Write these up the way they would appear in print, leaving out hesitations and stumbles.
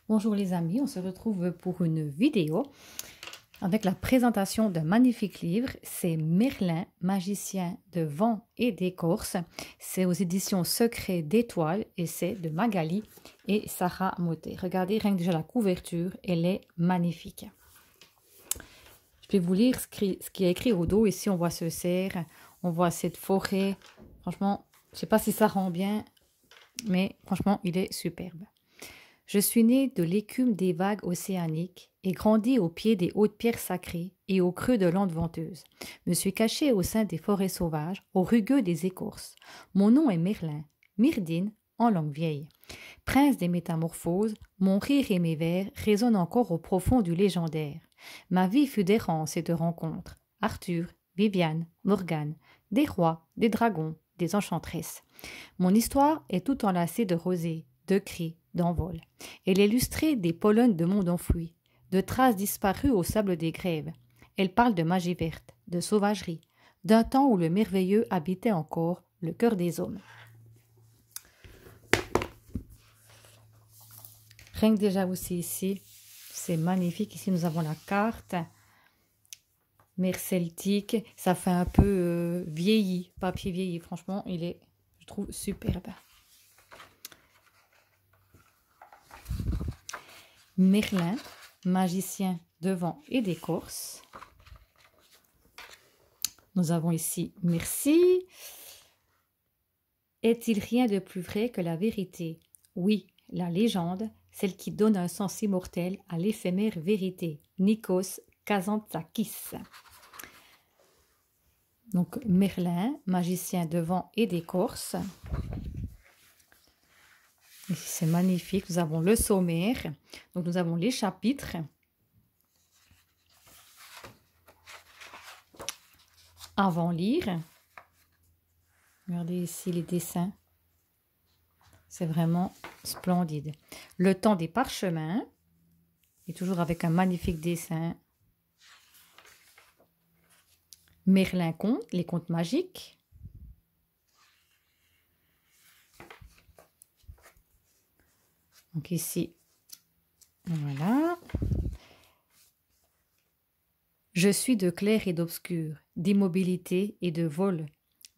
Bonjour les amis, on se retrouve pour une vidéo avec la présentation d'un magnifique livre. C'est Merlin, magicien de vent et d'écorce. C'est aux éditions Secret d'Étoiles et c'est de Magali et Sarah Motet. Regardez, rien que déjà la couverture, elle est magnifique. Je vais vous lire ce qui est écrit au dos. Ici, on voit ce cerf, on voit cette forêt. Franchement, je ne sais pas si ça rend bien, mais franchement, il est superbe. Je suis né de l'écume des vagues océaniques et grandi au pied des hautes pierres sacrées et au creux de l'onde venteuse. Me suis caché au sein des forêts sauvages, au rugueux des écorces. Mon nom est Merlin, Myrdine en langue vieille. Prince des métamorphoses, mon rire et mes vers résonnent encore au profond du légendaire. Ma vie fut d'errance et de rencontres. Arthur, Viviane, Morgane, des rois, des dragons, des enchantresses. Mon histoire est tout enlacée de rosée, de cris, d'envol. Elle est illustrée des polluns de mondes enfouis, de traces disparues au sable des grèves. Elle parle de magie verte, de sauvagerie, d'un temps où le merveilleux habitait encore le cœur des hommes. Rien que déjà aussi ici, c'est magnifique. Ici, nous avons la carte. Mer celtique, ça fait un peu vieilli, papier vieilli. Franchement, il est, je trouve, superbe. Merlin, magicien de vent et d'écorce. Nous avons ici merci. Est-il rien de plus vrai que la vérité? Oui, la légende, celle qui donne un sens immortel à l'éphémère vérité. Nikos Kazantzakis. Donc Merlin, magicien de vent et d'écorce. Ici c'est magnifique, nous avons le sommaire, donc nous avons les chapitres. Avant lire. Regardez ici les dessins. C'est vraiment splendide. Le temps des parchemins. Et toujours avec un magnifique dessin. Merlin conte, les contes magiques. Donc ici, voilà. Je suis de clair et d'obscur, d'immobilité et de vol,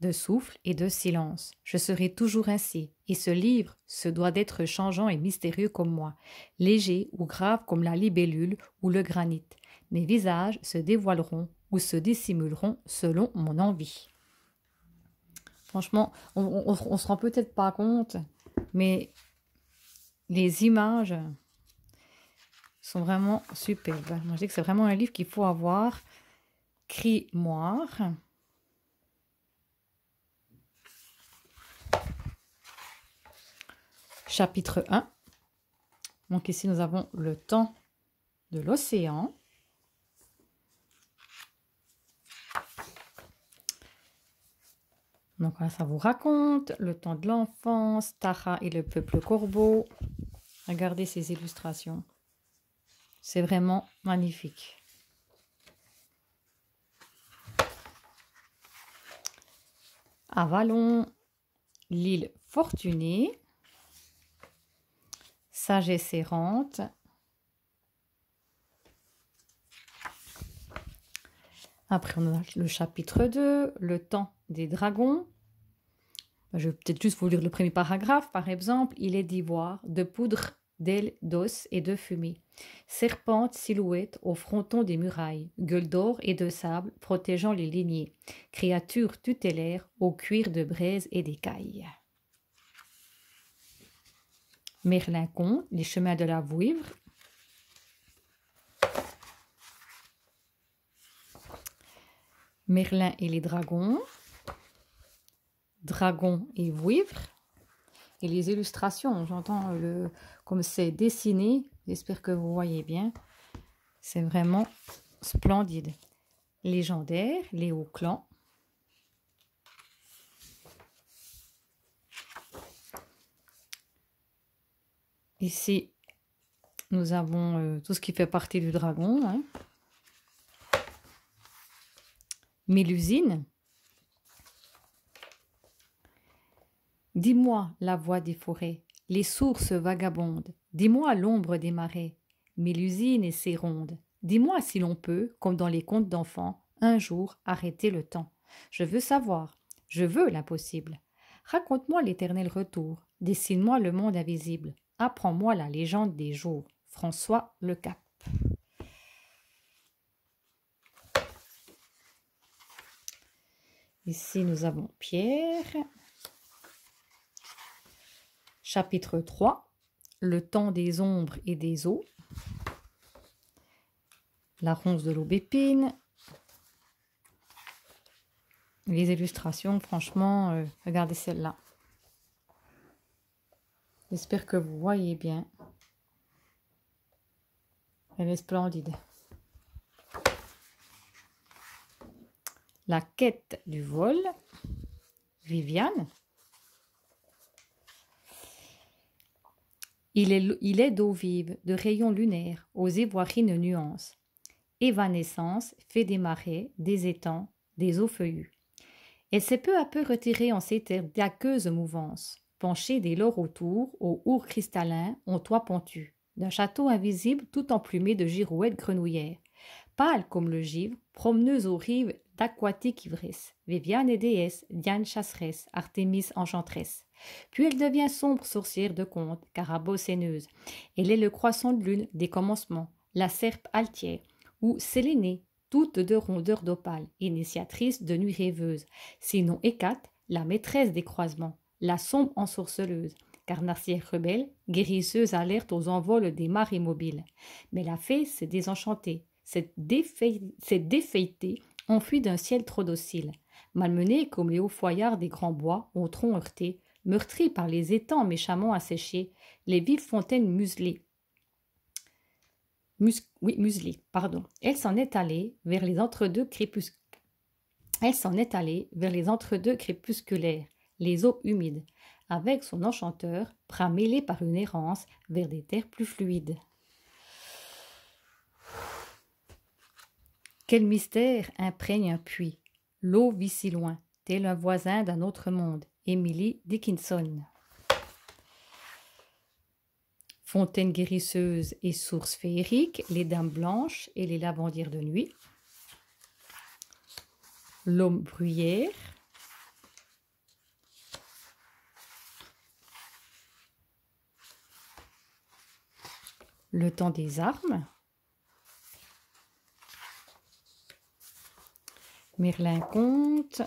de souffle et de silence. Je serai toujours ainsi, et ce livre se doit d'être changeant et mystérieux comme moi, léger ou grave comme la libellule ou le granit. Mes visages se dévoileront ou se dissimuleront selon mon envie. Franchement, on se rend peut-être pas compte, mais les images sont vraiment superbes. Moi, je dis que c'est vraiment un livre qu'il faut avoir. Grimoire. Chapitre 1. Donc ici, nous avons le temps de l'océan. Donc là, ça vous raconte le temps de l'enfance, Tara et le peuple corbeau. Regardez ces illustrations. C'est vraiment magnifique. Avalon, l'île fortunée, sagesse errante, après on a le chapitre 2, le temps des dragons. Je vais peut-être juste vous lire le premier paragraphe. Par exemple, il est d'ivoire, de poudre, d'ailes, d'os et de fumée. Serpente, silhouette au fronton des murailles, gueule d'or et de sable protégeant les lignées. Créature tutélaire au cuir de braise et d'écailles. Merlin conte, les chemins de la vouivre. Merlin et les dragons. Dragon et vouivre. Et les illustrations, j'entends comme c'est dessiné, j'espère que vous voyez bien. C'est vraiment splendide. Légendaire, les hauts clans. Ici, nous avons tout ce qui fait partie du dragon. Hein. Mélusine. Dis-moi la voix des forêts, les sources vagabondent. Dis-moi l'ombre des marais, Mélusine et ses rondes. Dis-moi si l'on peut, comme dans les contes d'enfants, un jour arrêter le temps. Je veux savoir, je veux l'impossible. Raconte-moi l'éternel retour, dessine-moi le monde invisible, apprends-moi la légende des jours. François Lecap. Ici, nous avons Pierre. Chapitre 3, le temps des ombres et des eaux. La ronce de l'aubépine. Les illustrations, franchement, regardez celle-là. J'espère que vous voyez bien. Elle est splendide. La quête du vol. Viviane. Il est d'eau vive, de rayons lunaires, aux ivoirines nuances. Évanescence fait des marais, des étangs, des eaux feuillues. Elle s'est peu à peu retirée en ces terres d'aqueuses mouvances, penchée dès lors autour, aux ours cristallins, aux toits pentus, d'un château invisible tout emplumé de girouettes grenouillères. Pâle comme le givre, promeneuse aux rives d'aquatique ivresse, Viviane est déesse, Diane chasseresse, Artémis enchanteresse. Puis elle devient sombre sorcière de conte, carabocéneuse. Elle est le croissant de lune des commencements, la serpe altière, ou Sélénée, toute de rondeur d'opale, initiatrice de nuits rêveuses, sinon Hécate, la maîtresse des croisements, la sombre ensorceleuse, carnassière rebelle, guérisseuse alerte aux envols des mares immobiles. Mais la fée s'est désenchantée, s'est défeitée, enfuie d'un ciel trop docile. Malmenée comme les hauts foyards des grands bois, au tronc heurté, meurtrie par les étangs méchamment asséchés, les vives fontaines muselées. Muselée, pardon. Elle s'en est allée vers les entre-deux crépusculaires, les eaux humides, avec son enchanteur, bras mêlé par une errance vers des terres plus fluides. Quel mystère imprègne un puits. L'eau vit si loin, tel un voisin d'un autre monde. Emily Dickinson. Fontaine guérisseuse et source féerique, les dames blanches et les lavandières de nuit. L'homme bruyère. Le temps des armes. Merlin Conte.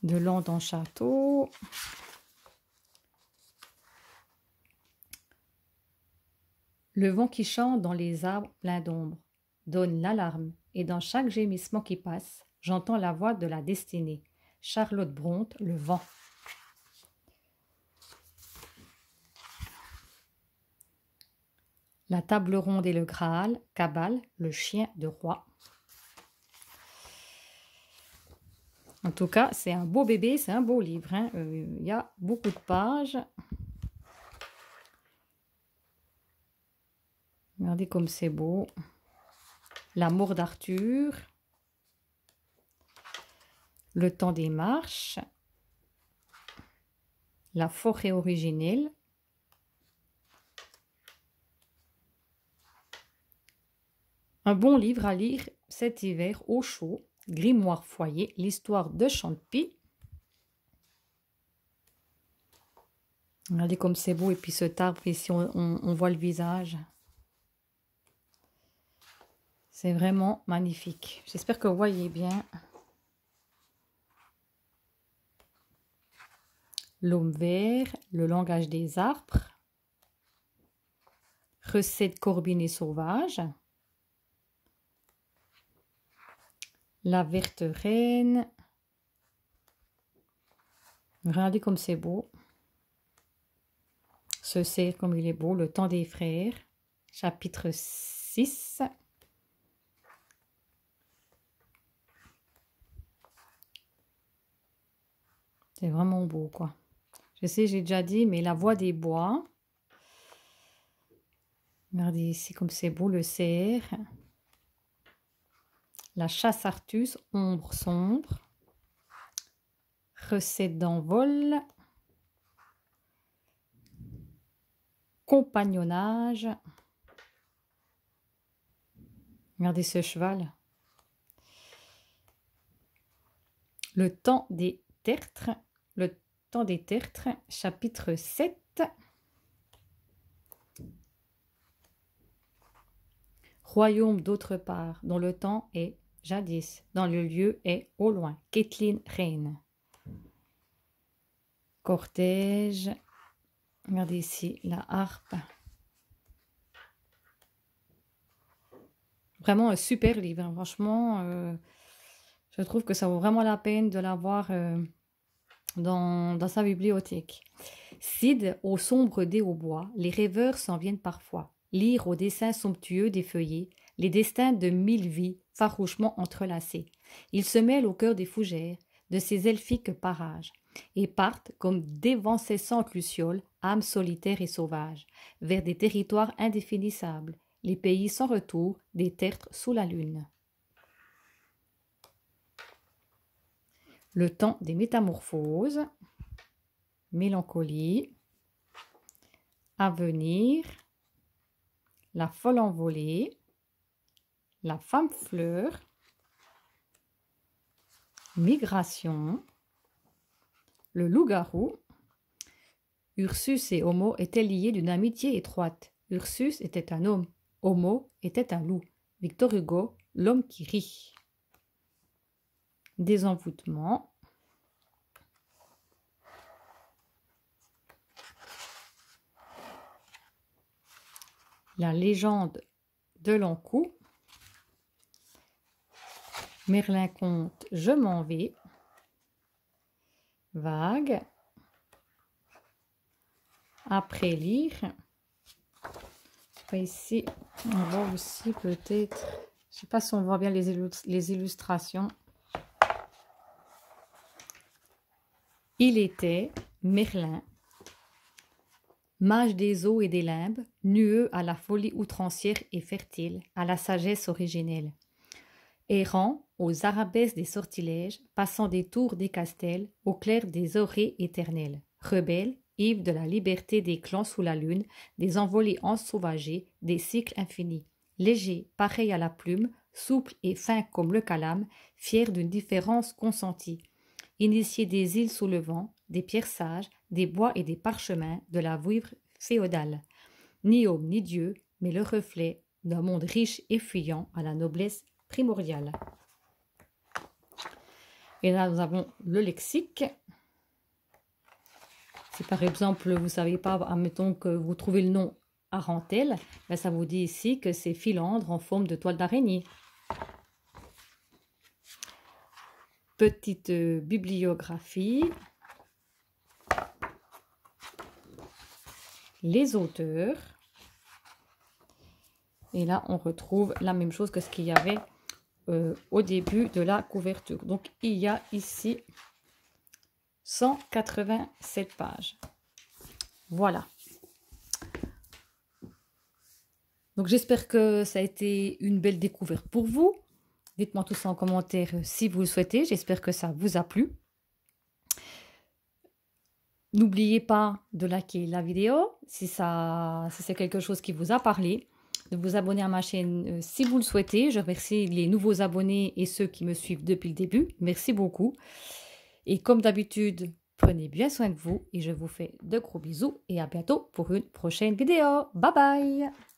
De Landon Château. Le vent qui chante dans les arbres pleins d'ombre donne l'alarme, et dans chaque gémissement qui passe, j'entends la voix de la destinée. Charlotte Brontë, Le vent. La table ronde et le Graal, Cabal, le chien de roi. En tout cas, c'est un beau bébé, c'est un beau livre. Hein. Y a beaucoup de pages. Regardez comme c'est beau. L'amour d'Arthur. Le temps des marches. La forêt originelle. Un bon livre à lire cet hiver au chaud. Grimoire foyer, l'histoire de Champy. Regardez comme c'est beau. Et puis cet arbre, ici, on voit le visage. C'est vraiment magnifique. J'espère que vous voyez bien. L'homme vert, le langage des arbres. Recette Corbine et sauvage. La verte reine. Regardez comme c'est beau. Ce cerf comme il est beau. Le temps des frères. Chapitre 6. C'est vraiment beau, quoi. Je sais, j'ai déjà dit, mais la voix des bois. Regardez ici comme c'est beau, le cerf. La chasse Artus, ombre sombre. recette d'envol, compagnonnage. Regardez ce cheval. Le temps des tertres, chapitre 7. Royaume d'autre part, dont le temps est jadis, dans le lieu est au loin. Kathleen Reine. Cortège. Regardez ici la harpe. Vraiment un super livre, hein. Franchement, je trouve que ça vaut vraiment la peine de l'avoir dans sa bibliothèque. Cid, au sombre dé au bois, les rêveurs s'en viennent parfois lire au dessin somptueux des feuillets les destins de 1000 vies farouchement entrelacées. Ils se mêlent au cœur des fougères de ces elfiques parages et partent comme d'évanescentes lucioles, âmes solitaires et sauvages, vers des territoires indéfinissables, les pays sans retour, des tertres sous la lune. Le temps des métamorphoses, mélancolie, avenir, la folle envolée, la femme fleur, migration, le loup-garou. Ursus et Homo étaient liés d'une amitié étroite. Ursus était un homme, Homo était un loup. Victor Hugo, l'homme qui rit. Désenvoûtement. La légende de l'Ankou. Merlin conte Je m'en vais. Vague. Après lire. Ici, on voit aussi peut-être, je ne sais pas si on voit bien les illustrations. Il était Merlin, mage des eaux et des limbes, nueux à la folie outrancière et fertile, à la sagesse originelle. Errant aux arabesques des sortilèges, passant des tours des castels, au clair des orées éternelles. Rebelle, ivre de la liberté des clans sous la lune, des envolées ensauvagées, des cycles infinis. Léger, pareil à la plume, souple et fin comme le calame, fier d'une différence consentie. Initié des îles sous le vent, des pierres sages, des bois et des parchemins de la vouivre féodale. Ni homme ni dieu, mais le reflet d'un monde riche et fuyant à la noblesse primordiale. Et là, nous avons le lexique. Si par exemple, vous ne savez pas, admettons que vous trouvez le nom Arentelle, ben ça vous dit ici que c'est filandre en forme de toile d'araignée. Petite bibliographie. Les auteurs. Et là, on retrouve la même chose que ce qu'il y avait au début de la couverture. Donc, il y a ici 187 pages. Voilà. Donc, j'espère que ça a été une belle découverte pour vous. Dites-moi tout ça en commentaire si vous le souhaitez. J'espère que ça vous a plu. N'oubliez pas de liker la vidéo si c'est quelque chose qui vous a parlé. De vous abonner à ma chaîne si vous le souhaitez. Je remercie les nouveaux abonnés et ceux qui me suivent depuis le début. Merci beaucoup. Et comme d'habitude, prenez bien soin de vous et je vous fais de gros bisous et à bientôt pour une prochaine vidéo. Bye bye!